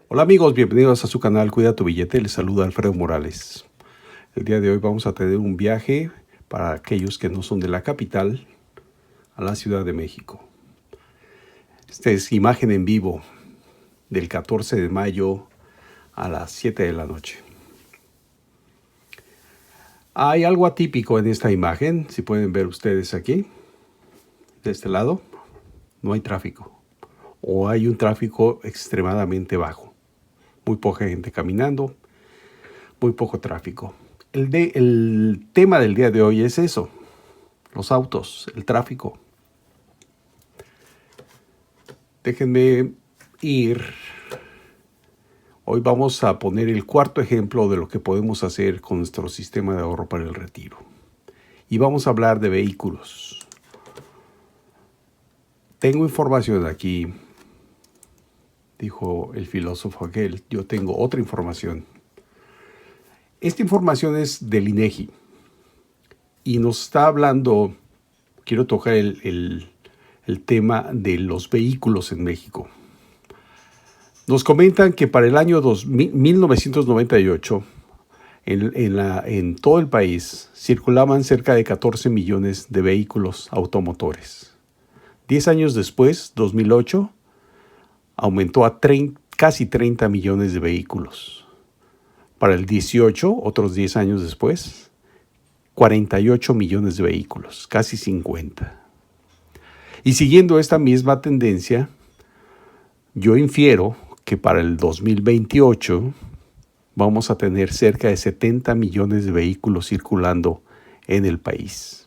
Hola amigos, bienvenidos a su canal Cuida tu Billete. Les saluda Alfredo Morales. El día de hoy vamos a tener un viaje para aquellos que no son de la capital a la Ciudad de México. Esta es imagen en vivo del 14 de mayo a las 7 de la noche. Hay algo atípico en esta imagen, si pueden ver ustedes aquí. De este lado no hay tráfico, o hay un tráfico extremadamente bajo. Muy poca gente caminando, muy poco tráfico. El tema del día de hoy es eso, los autos, el tráfico. Déjenme ir. Hoy vamos a poner el cuarto ejemplo de lo que podemos hacer con nuestro sistema de ahorro para el retiro. Y vamos a hablar de vehículos. Tengo información aquí, dijo el filósofo aquel. Yo tengo otra información. Esta información es del INEGI y nos está hablando, quiero tocar el tema de los vehículos en México. Nos comentan que para el año 1998, en todo el país, circulaban cerca de 14 millones de vehículos automotores. 10 años después, 2008, aumentó a casi 30 millones de vehículos. Para el 18, otros 10 años después, 48 millones de vehículos, casi 50. Y siguiendo esta misma tendencia, yo infiero que para el 2028 vamos a tener cerca de 70 millones de vehículos circulando en el país.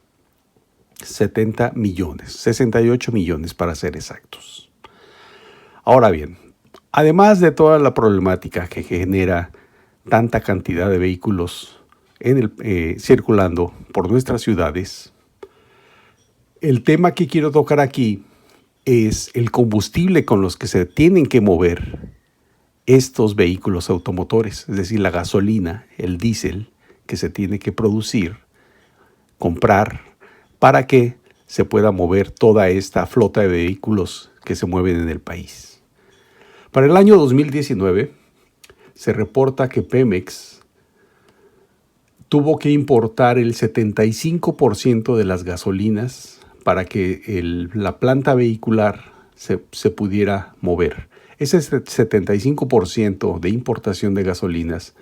70 millones, 68 millones para ser exactos. Ahora bien, además de toda la problemática que genera tanta cantidad de vehículos circulando por nuestras ciudades, el tema que quiero tocar aquí es el combustible con los que se tienen que mover estos vehículos automotores, es decir, la gasolina, el diésel que se tiene que producir, comprar, para que se pueda mover toda esta flota de vehículos que se mueven en el país. Para el año 2019, se reporta que Pemex tuvo que importar el 75% de las gasolinas para que la planta vehicular se pudiera mover. Ese 75% de importación de gasolinas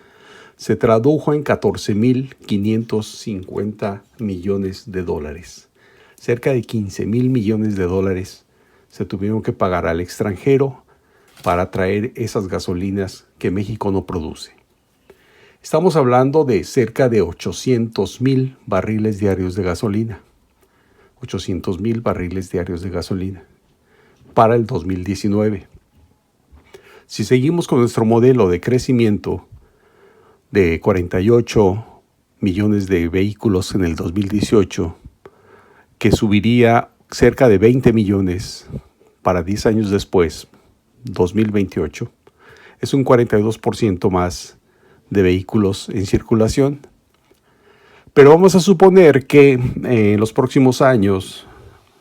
se tradujo en 14.550 millones de dólares. Cerca de 15.000 millones de dólares se tuvieron que pagar al extranjero para traer esas gasolinas que México no produce. Estamos hablando de cerca de 800.000 barriles diarios de gasolina. 800.000 barriles diarios de gasolina para el 2019. Si seguimos con nuestro modelo de crecimiento de 48 millones de vehículos en el 2018, que subiría cerca de 20 millones para 10 años después, 2028, es un 42% más de vehículos en circulación. Pero vamos a suponer que en los próximos años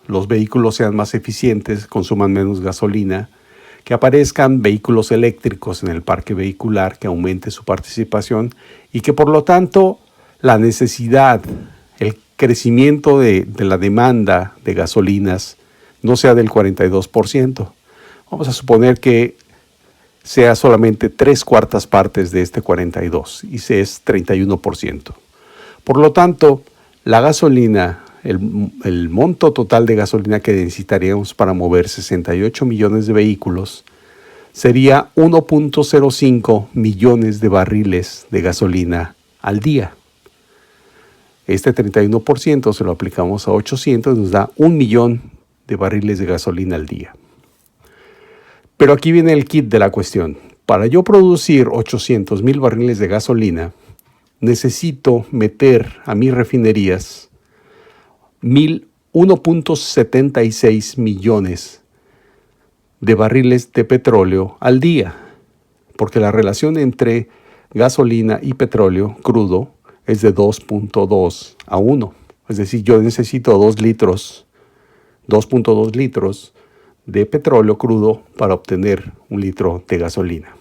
los vehículos sean más eficientes, consuman menos gasolina, que aparezcan vehículos eléctricos en el parque vehicular, que aumente su participación y que por lo tanto la necesidad, el crecimiento de la demanda de gasolinas no sea del 42%. Vamos a suponer que sea solamente 3/4 partes de este 42 y se es 31%. Por lo tanto, la gasolina, el monto total de gasolina que necesitaríamos para mover 68 millones de vehículos sería 1.05 millones de barriles de gasolina al día. Este 31% se lo aplicamos a 800, nos da 1 millón de barriles de gasolina al día. Pero aquí viene el kit de la cuestión. Para yo producir 800,000 barriles de gasolina, necesito meter a mis refinerías 1.76 millones de barriles de petróleo al día, porque la relación entre gasolina y petróleo crudo es de 2.2 a 1. Es decir, yo necesito 2.2 litros de petróleo crudo para obtener 1 litro de gasolina.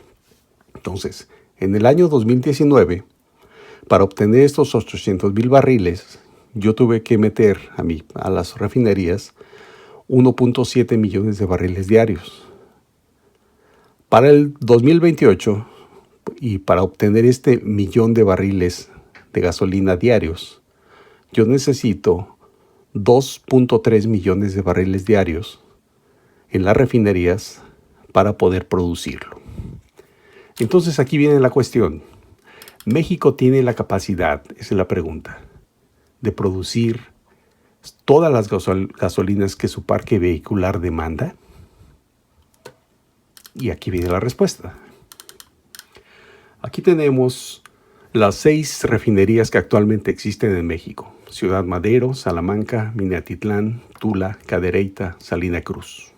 Entonces, en el año 2019, para obtener estos 800,000 barriles, yo tuve que meter a las refinerías 1.7 millones de barriles diarios. Para el 2028, y para obtener este millón de barriles de gasolina diarios, yo necesito 2.3 millones de barriles diarios en las refinerías para poder producirlo. Entonces aquí viene la cuestión. ¿México tiene la capacidad, esa es la pregunta, de producir todas las gasolinas que su parque vehicular demanda? Y aquí viene la respuesta. Aquí tenemos las 6 refinerías que actualmente existen en México: Ciudad Madero, Salamanca, Minatitlán, Tula, Cadereyta, Salina Cruz.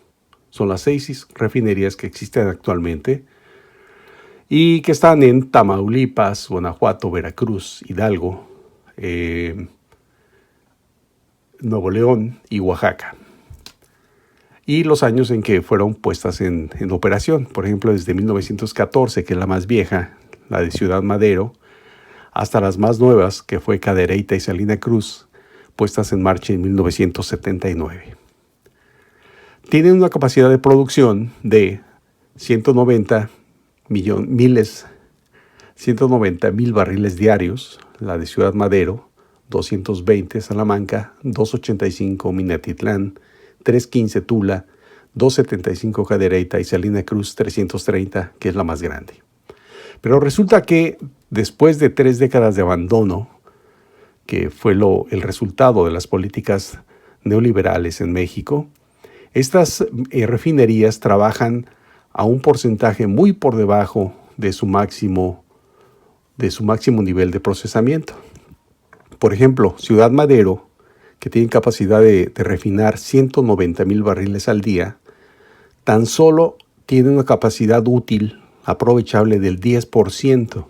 Son las 6 refinerías que existen actualmente y que están en Tamaulipas, Guanajuato, Veracruz, Hidalgo, Nuevo León y Oaxaca. Y los años en que fueron puestas en operación. Por ejemplo, desde 1914, que es la más vieja, la de Ciudad Madero, hasta las más nuevas, que fue Cadereyta y Salina Cruz, puestas en marcha en 1979. Tienen una capacidad de producción de 190,000 barriles diarios, la de Ciudad Madero, 220 Salamanca, 285 Minatitlán, 315 Tula, 275 Cadereyta y Salina Cruz 330, que es la más grande. Pero resulta que después de 3 décadas de abandono, que fue el resultado de las políticas neoliberales en México, estas refinerías trabajan a un porcentaje muy por debajo de su máximo nivel de procesamiento. Por ejemplo, Ciudad Madero, que tiene capacidad de refinar 190,000 barriles al día, tan solo tiene una capacidad útil aprovechable del 10%,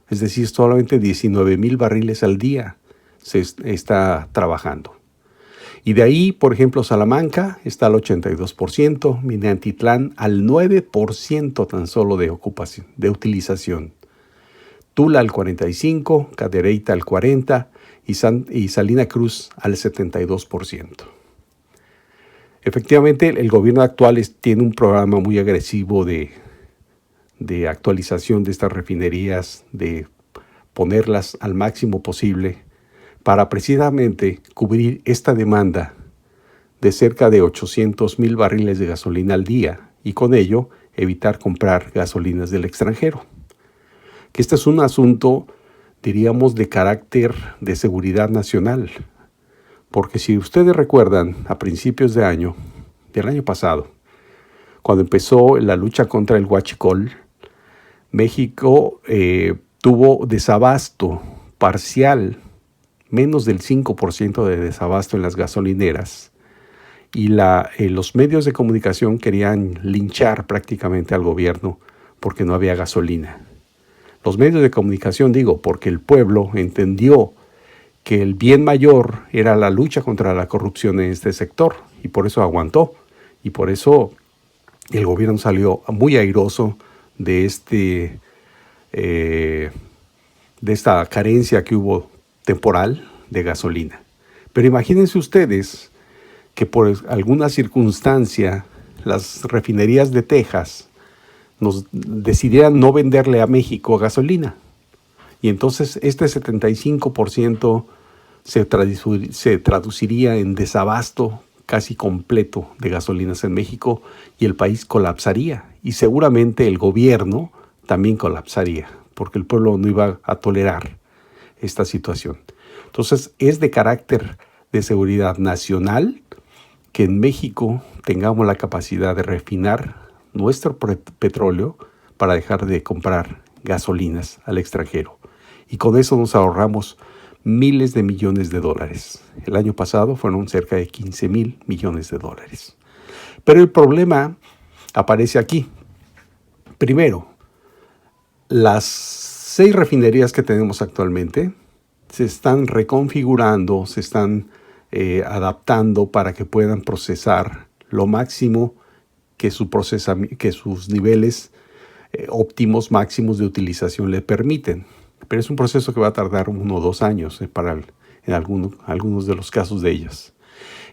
es decir, solamente 19,000 barriles al día se está trabajando. Y de ahí, por ejemplo, Salamanca está al 82%, Minatitlán al 9% tan solo de utilización. Tula al 45%, Cadereyta al 40% y Salina Cruz al 72%. Efectivamente, el gobierno actual tiene un programa muy agresivo de actualización de estas refinerías, de ponerlas al máximo posible para precisamente cubrir esta demanda de cerca de 800,000 barriles de gasolina al día y con ello evitar comprar gasolinas del extranjero. Que este es un asunto, diríamos, de carácter de seguridad nacional, porque si ustedes recuerdan, a principios del año pasado, cuando empezó la lucha contra el huachicol, México tuvo desabasto parcial, menos del 5% de desabasto en las gasolineras, y los medios de comunicación querían linchar prácticamente al gobierno porque no había gasolina. Los medios de comunicación, porque el pueblo entendió que el bien mayor era la lucha contra la corrupción en este sector y por eso aguantó, y por eso el gobierno salió muy airoso de esta carencia que hubo temporal de gasolina. Pero imagínense ustedes que por alguna circunstancia las refinerías de Texas nos decidieran no venderle a México gasolina. Y entonces este 75% se traduciría en desabasto casi completo de gasolinas en México y el país colapsaría. Y seguramente el gobierno también colapsaría, porque el pueblo no iba a tolerar esta situación. Entonces es de carácter de seguridad nacional que en México tengamos la capacidad de refinar nuestro petróleo para dejar de comprar gasolinas al extranjero. Y con eso nos ahorramos miles de millones de dólares. El año pasado fueron cerca de 15,000 millones de dólares. Pero el problema aparece aquí. Primero, las 6 refinerías que tenemos actualmente se están reconfigurando, se están adaptando para que puedan procesar lo máximo que sus niveles óptimos máximos de utilización le permiten. Pero es un proceso que va a tardar 1 o 2 años en algunos de los casos de ellas.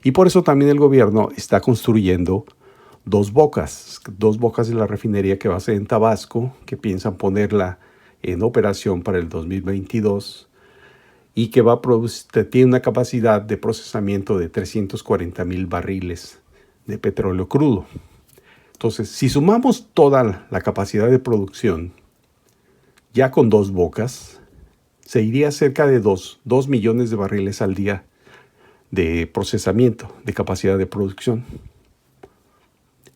Y por eso también el gobierno está construyendo dos bocas de la refinería que va a ser en Tabasco, que piensan ponerla en operación para el 2022 y que tiene una capacidad de procesamiento de 340,000 barriles de petróleo crudo. Entonces, si sumamos toda la capacidad de producción, ya con 2 bocas, se iría cerca de 2 millones de barriles al día de procesamiento, de capacidad de producción.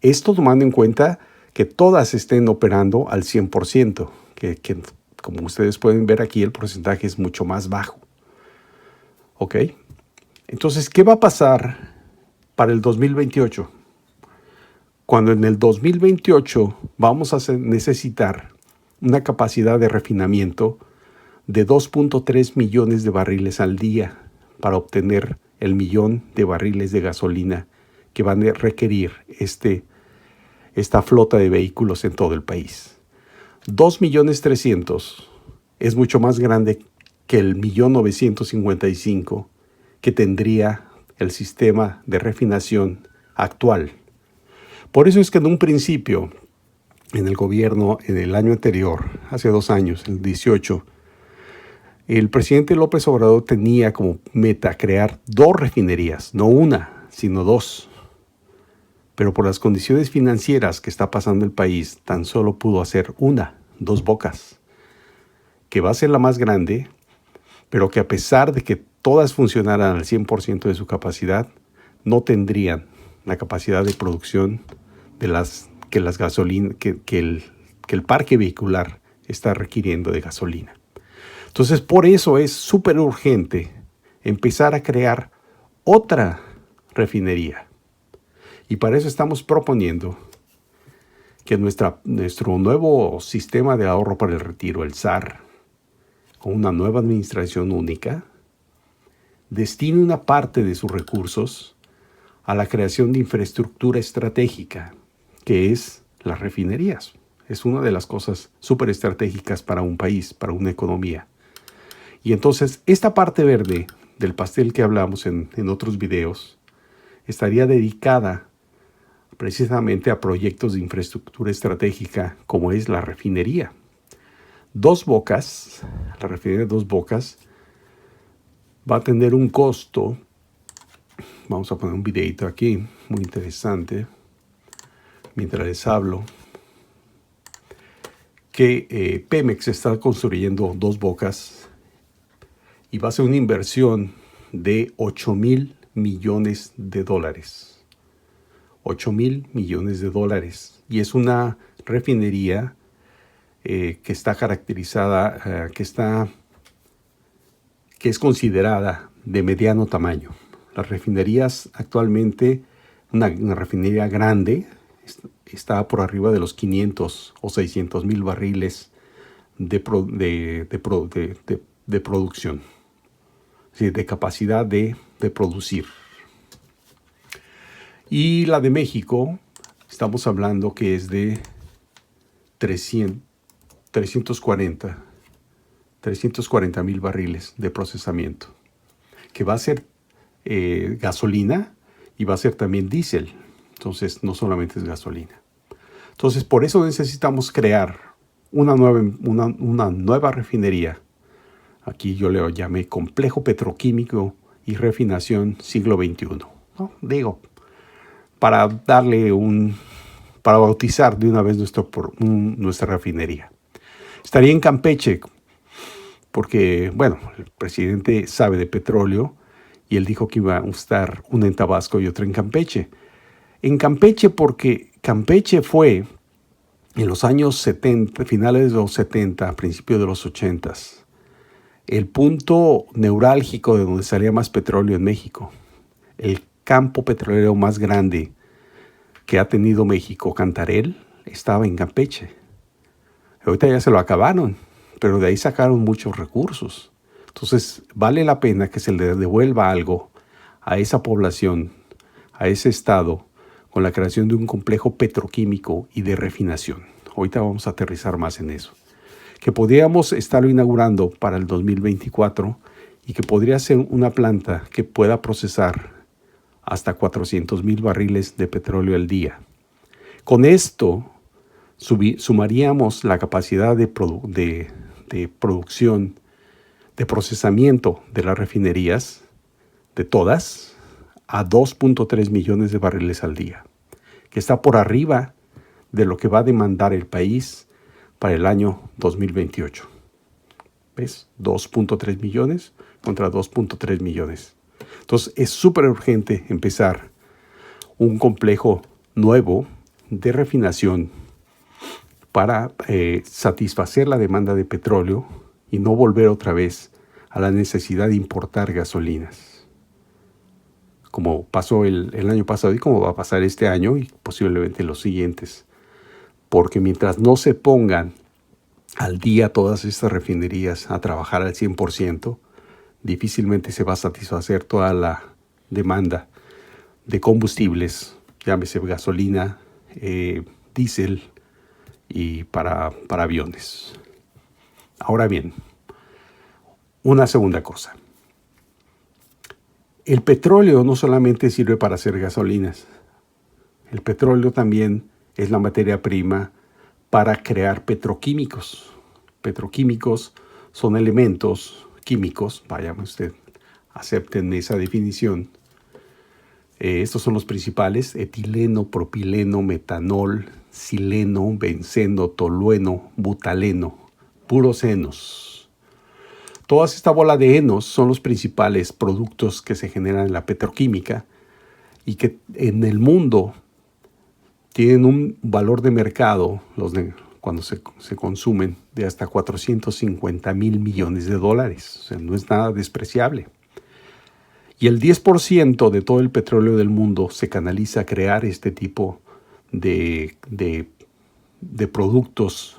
Esto tomando en cuenta que todas estén operando al 100%, que como ustedes pueden ver aquí, el porcentaje es mucho más bajo. ¿Ok? Entonces, ¿qué va a pasar para el 2028? Cuando en el 2028 vamos a necesitar una capacidad de refinamiento de 2.3 millones de barriles al día para obtener el 1,000,000 de barriles de gasolina que van a requerir esta flota de vehículos en todo el país. 2.300.000 es mucho más grande que el 1.955.000 que tendría el sistema de refinación actual. Por eso es que en un principio, en el gobierno, en el año anterior, hace 2 años, el 18, el presidente López Obrador tenía como meta crear 2 refinerías, no una, sino 2. Pero por las condiciones financieras que está pasando el país, tan solo pudo hacer 2 bocas, que va a ser la más grande, pero que a pesar de que todas funcionaran al 100% de su capacidad, no tendrían la capacidad de producción de que el parque vehicular está requiriendo de gasolina. Entonces, por eso es súper urgente empezar a crear otra refinería. Y para eso estamos proponiendo que nuestro nuevo sistema de ahorro para el retiro, el SAR, con una nueva administración única, destine una parte de sus recursos a la creación de infraestructura estratégica, que es las refinerías. Es una de las cosas súper estratégicas para un país, para una economía. Y entonces, esta parte verde del pastel que hablamos en otros videos estaría dedicada precisamente a proyectos de infraestructura estratégica como es la refinería. Dos Bocas, la refinería de Dos Bocas, va a tener un costo. Vamos a poner un videito aquí, muy interesante, mientras les hablo, que Pemex está construyendo Dos Bocas y va a ser una inversión de $8,000 millones. $8,000 millones. Y es una refinería que está caracterizada, que es considerada de mediano tamaño. Las refinerías actualmente, una refinería grande, está por arriba de los 500 o 600,000 barriles de producción, sí, de capacidad de producir. Y la de México, estamos hablando que es de 340,000 barriles de procesamiento, que va a ser gasolina y va a ser también diésel. Entonces, no solamente es gasolina. Entonces, por eso necesitamos crear una nueva refinería. Aquí yo le llamé Complejo Petroquímico y Refinación Siglo XXI, ¿no? Digo, para bautizar de una vez nuestra refinería. Estaría en Campeche, porque, bueno, el presidente sabe de petróleo y él dijo que iba a estar una en Tabasco y otra en Campeche. En Campeche porque Campeche fue en los años 70, finales de los 70, principios de los 80, el punto neurálgico de donde salía más petróleo en México. El campo petrolero más grande que ha tenido México, Cantarell, estaba en Campeche. Ahorita ya se lo acabaron, pero de ahí sacaron muchos recursos. Entonces, vale la pena que se le devuelva algo a esa población, a ese estado, con la creación de un complejo petroquímico y de refinación. Ahorita vamos a aterrizar más en eso. Que podríamos estarlo inaugurando para el 2024 y que podría ser una planta que pueda procesar hasta 400,000 barriles de petróleo al día. Con esto sumaríamos la capacidad de producción, de procesamiento de las refinerías, de todas, a 2.3 millones de barriles al día, que está por arriba de lo que va a demandar el país para el año 2028. ¿Ves? 2.3 millones contra 2.3 millones. Entonces es súper urgente empezar un complejo nuevo de refinación para satisfacer la demanda de petróleo y no volver otra vez a la necesidad de importar gasolinas, como pasó el año pasado y como va a pasar este año y posiblemente los siguientes. Porque mientras no se pongan al día todas estas refinerías a trabajar al 100%, difícilmente se va a satisfacer toda la demanda de combustibles, llámese gasolina, diésel y para aviones. Ahora bien, una segunda cosa. El petróleo no solamente sirve para hacer gasolinas. El petróleo también es la materia prima para crear petroquímicos. Petroquímicos son elementos químicos, vaya usted, acepten esa definición. Estos son los principales: etileno, propileno, metanol, sileno, benceno, tolueno, butaleno, puros enos. Toda esta bola de enos son los principales productos que se generan en la petroquímica y que en el mundo tienen un valor de mercado, cuando se consumen, de hasta 450,000 millones de dólares. O sea, no es nada despreciable. Y el 10% de todo el petróleo del mundo se canaliza a crear este tipo de productos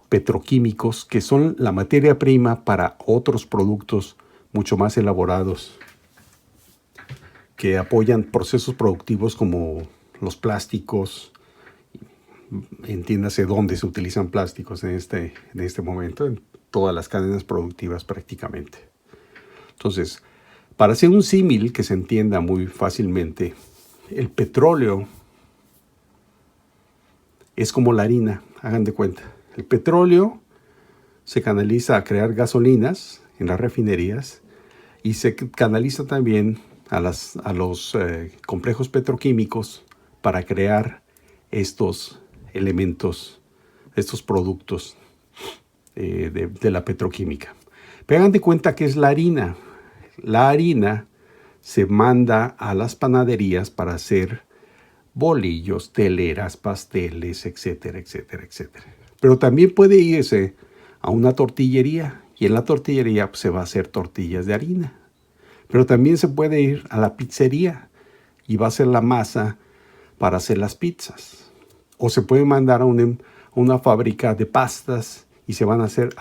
petroquímicos que son la materia prima para otros productos mucho más elaborados que apoyan procesos productivos como los plásticos. Entiéndase dónde se utilizan plásticos en este momento, en todas las cadenas productivas prácticamente. Entonces, para hacer un símil que se entienda muy fácilmente, el petróleo es como la harina, hagan de cuenta. El petróleo se canaliza a crear gasolinas en las refinerías y se canaliza también a los complejos petroquímicos para crear estos elementos, estos productos de la petroquímica. Pero hagan de cuenta que es la harina. La harina se manda a las panaderías para hacer bolillos, teleras, pasteles, etcétera, etcétera, etcétera. Pero también puede irse a una tortillería y en la tortillería se va a hacer tortillas de harina. Pero también se puede ir a la pizzería y va a hacer la masa para hacer las pizzas. O se puede mandar a una fábrica de pastas y se van a hacer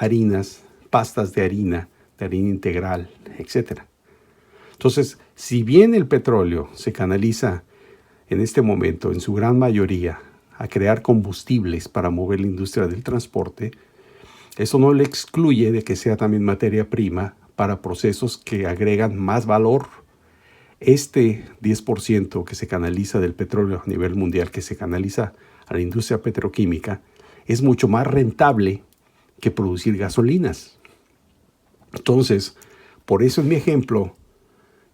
pastas de harina integral, etc. Entonces, si bien el petróleo se canaliza en este momento, en su gran mayoría, a crear combustibles para mover la industria del transporte, eso no le excluye de que sea también materia prima para procesos que agregan más valor. Este 10% que se canaliza del petróleo a nivel mundial, que se canaliza a la industria petroquímica, es mucho más rentable que producir gasolinas. Entonces, por eso en mi ejemplo,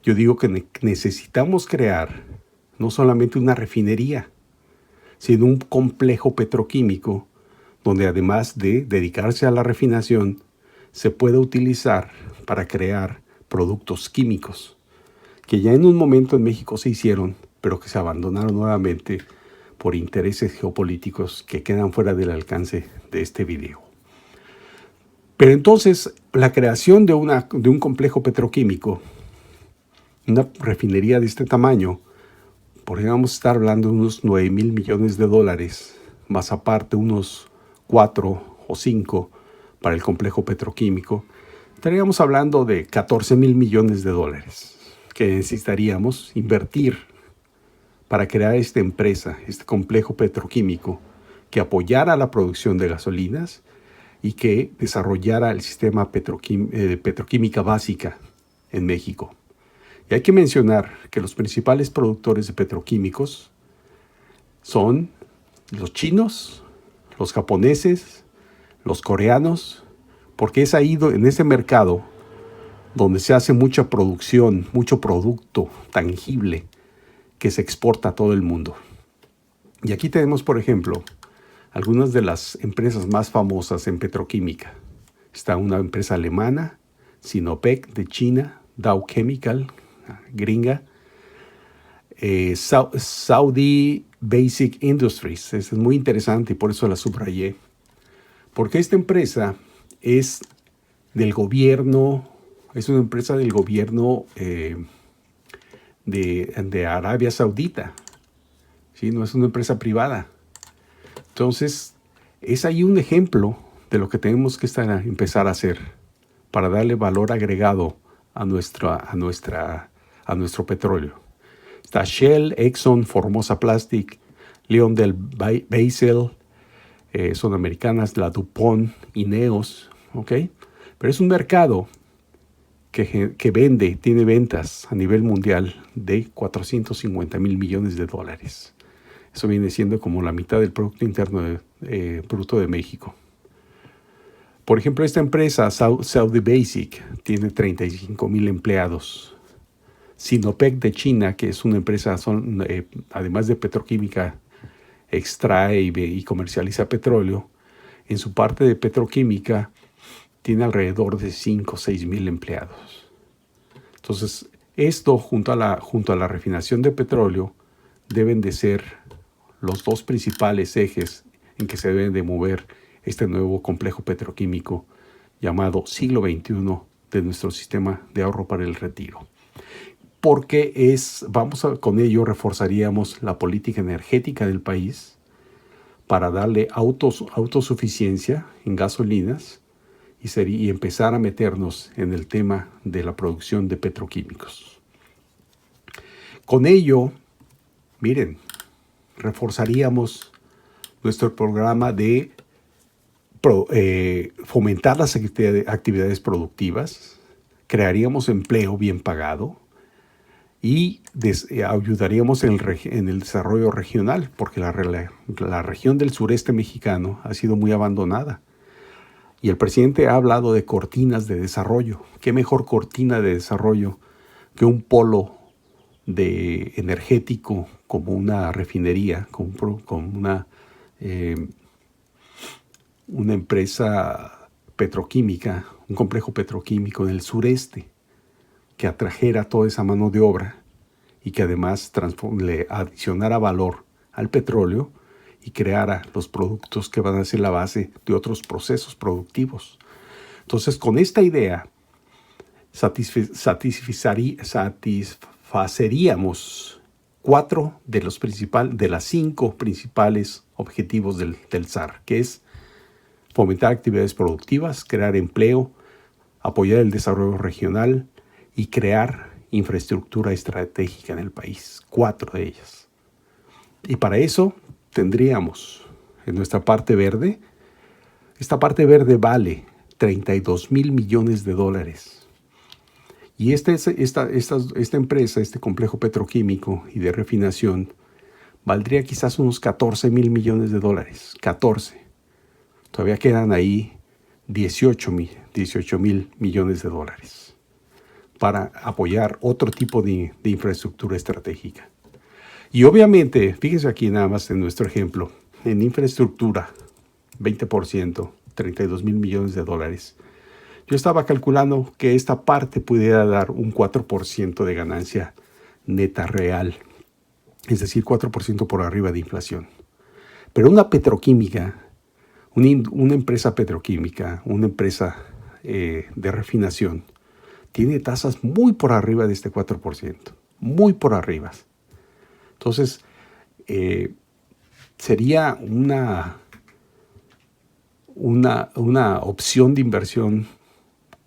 yo digo que necesitamos crear no solamente una refinería, sino un complejo petroquímico donde además de dedicarse a la refinación, se puede utilizar para crear productos químicos, que ya en un momento en México se hicieron, pero que se abandonaron nuevamente por intereses geopolíticos que quedan fuera del alcance de este video. Pero entonces, la creación de un complejo petroquímico, una refinería de este tamaño, podríamos estar hablando de unos 9,000 millones de dólares, más aparte unos 4 o 5 para el complejo petroquímico. Estaríamos hablando de 14,000 millones de dólares que necesitaríamos invertir para crear esta empresa, este complejo petroquímico que apoyara la producción de gasolinas y que desarrollara el sistema petroquímica básica en México. Y hay que mencionar que los principales productores de petroquímicos son los chinos, los japoneses, los coreanos, porque es ahí en ese mercado donde se hace mucha producción, mucho producto tangible que se exporta a todo el mundo. Y aquí tenemos, por ejemplo, algunas de las empresas más famosas en petroquímica. Está una empresa alemana, Sinopec de China, Dow Chemical, gringa, Saudi Basic Industries. Es muy interesante y por eso la subrayé. Porque esta empresa es del gobierno, es una empresa del gobierno de Arabia Saudita. ¿Sí? No es una empresa privada. Entonces, es ahí un ejemplo de lo que tenemos que empezar a hacer para darle valor agregado a nuestro petróleo. Está Shell, Exxon, Formosa Plastic, LyondellBasell, son americanas, la DuPont, Ineos, ¿ok? Pero es un mercado que tiene ventas a nivel mundial de 450 mil millones de dólares. Eso viene siendo como la mitad del Producto Interno Bruto de México. Por ejemplo, esta empresa, Saudi Basic, tiene 35 mil empleados. Sinopec de China, que es una empresa, además de petroquímica, extrae y comercializa petróleo, en su parte de petroquímica tiene alrededor de 5 o 6 mil empleados. Entonces, esto junto a la refinación de petróleo deben de ser los dos principales ejes en que se deben de mover este nuevo complejo petroquímico llamado siglo XXI de nuestro sistema de ahorro para el retiro. Porque con ello reforzaríamos la política energética del país para darle autosuficiencia en gasolinas y empezar a meternos en el tema de la producción de petroquímicos. Con ello, miren, reforzaríamos nuestro programa de fomentar las actividades productivas, crearíamos empleo bien pagado y ayudaríamos en el desarrollo regional, porque la región del sureste mexicano ha sido muy abandonada. Y el presidente ha hablado de cortinas de desarrollo. ¿Qué mejor cortina de desarrollo que un polo energético como una refinería, como una empresa petroquímica, un complejo petroquímico en el sureste que atrajera toda esa mano de obra y que además le adicionara valor al petróleo y creara los productos que van a ser la base de otros procesos productivos? Entonces, con esta idea, satisfaceríamos 4 de las 5 principales objetivos del SAR, que es fomentar actividades productivas, crear empleo, apoyar el desarrollo regional y crear infraestructura estratégica en el país. 4 de ellas. Y para eso tendríamos en nuestra parte verde, esta parte verde vale 32 mil millones de dólares. Y esta empresa, este complejo petroquímico y de refinación, valdría quizás unos 14 mil millones de dólares. 14. Todavía quedan ahí 18 mil millones de dólares para apoyar otro tipo de infraestructura estratégica. Y obviamente, fíjense aquí nada más en nuestro ejemplo, en infraestructura, 20%, 32 mil millones de dólares. Yo estaba calculando que esta parte pudiera dar un 4% de ganancia neta real, es decir, 4% por arriba de inflación. Pero una petroquímica, una empresa petroquímica, una empresa de refinación, tiene tasas muy por arriba de este 4%, muy por arriba. Entonces, sería una opción de inversión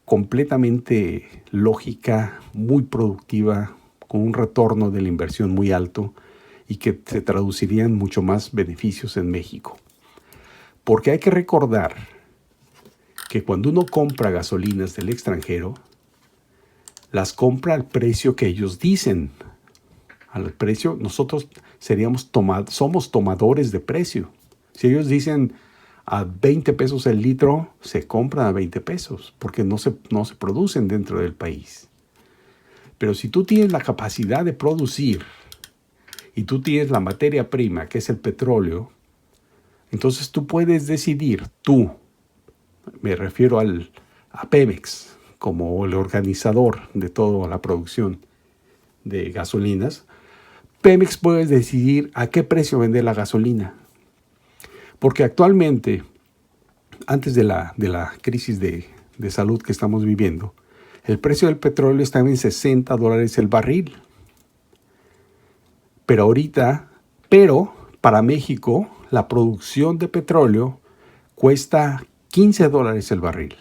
completamente lógica, muy productiva, con un retorno de la inversión muy alto y que se traducirían mucho más beneficios en México. Porque hay que recordar que cuando uno compra gasolinas del extranjero, las compra al precio que ellos dicen. Al precio, nosotros somos tomadores de precio. Si ellos dicen a 20 pesos el litro, se compran a 20 pesos, porque no se producen dentro del país. Pero si tú tienes la capacidad de producir y tú tienes la materia prima, que es el petróleo, entonces tú puedes decidir, me refiero a Pemex, como el organizador de toda la producción de gasolinas, Pemex puede decidir a qué precio vender la gasolina. Porque actualmente, antes de la crisis de salud que estamos viviendo, el precio del petróleo estaba en $60 el barril. Pero para México, la producción de petróleo cuesta $15 el barril.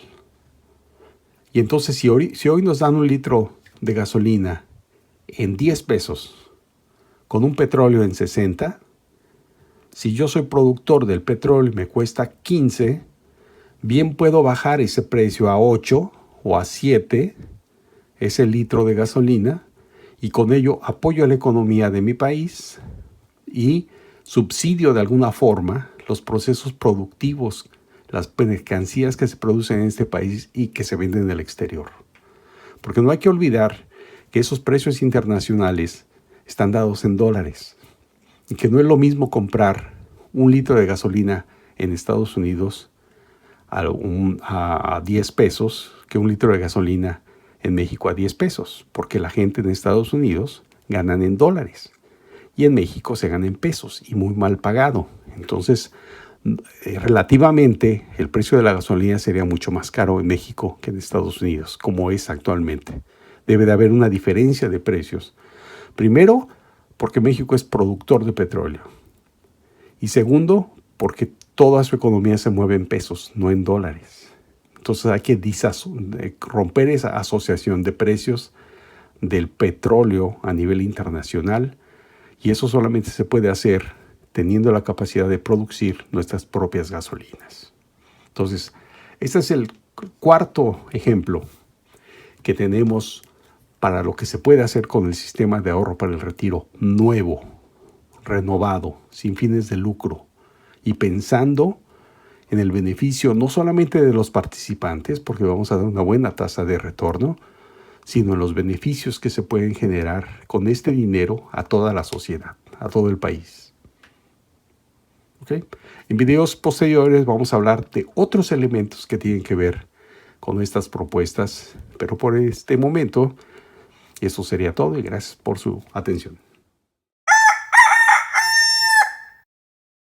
Y entonces, si hoy nos dan un litro de gasolina en 10 pesos, con un petróleo en 60, si yo soy productor del petróleo y me cuesta 15, bien puedo bajar ese precio a 8 o a 7, ese litro de gasolina, y con ello apoyo a la economía de mi país y subsidio de alguna forma los procesos productivos, las mercancías que se producen en este país y que se venden en el exterior. Porque no hay que olvidar que esos precios internacionales están dados en dólares y que no es lo mismo comprar un litro de gasolina en Estados Unidos a 10 pesos que un litro de gasolina en México a 10 pesos, porque la gente en Estados Unidos ganan en dólares y en México se gana en pesos y muy mal pagado. Entonces, relativamente, el precio de la gasolina sería mucho más caro en México que en Estados Unidos, como es actualmente. Debe de haber una diferencia de precios. Primero, porque méxico es productor de petróleo. Y segundo, porque toda su economía se mueve en pesos, no en dólares. Entonces hay que romper esa asociación de precios del petróleo a nivel internacional. Y eso solamente se puede hacer teniendo la capacidad de producir nuestras propias gasolinas. Entonces, este es el cuarto ejemplo que tenemos para lo que se puede hacer con el sistema de ahorro para el retiro nuevo, renovado, sin fines de lucro y pensando en el beneficio no solamente de los participantes, porque vamos a dar una buena tasa de retorno, sino en los beneficios que se pueden generar con este dinero a toda la sociedad, a todo el país. ¿Okay? En videos posteriores vamos a hablar de otros elementos que tienen que ver con estas propuestas, pero por este momento eso sería todo y gracias por su atención.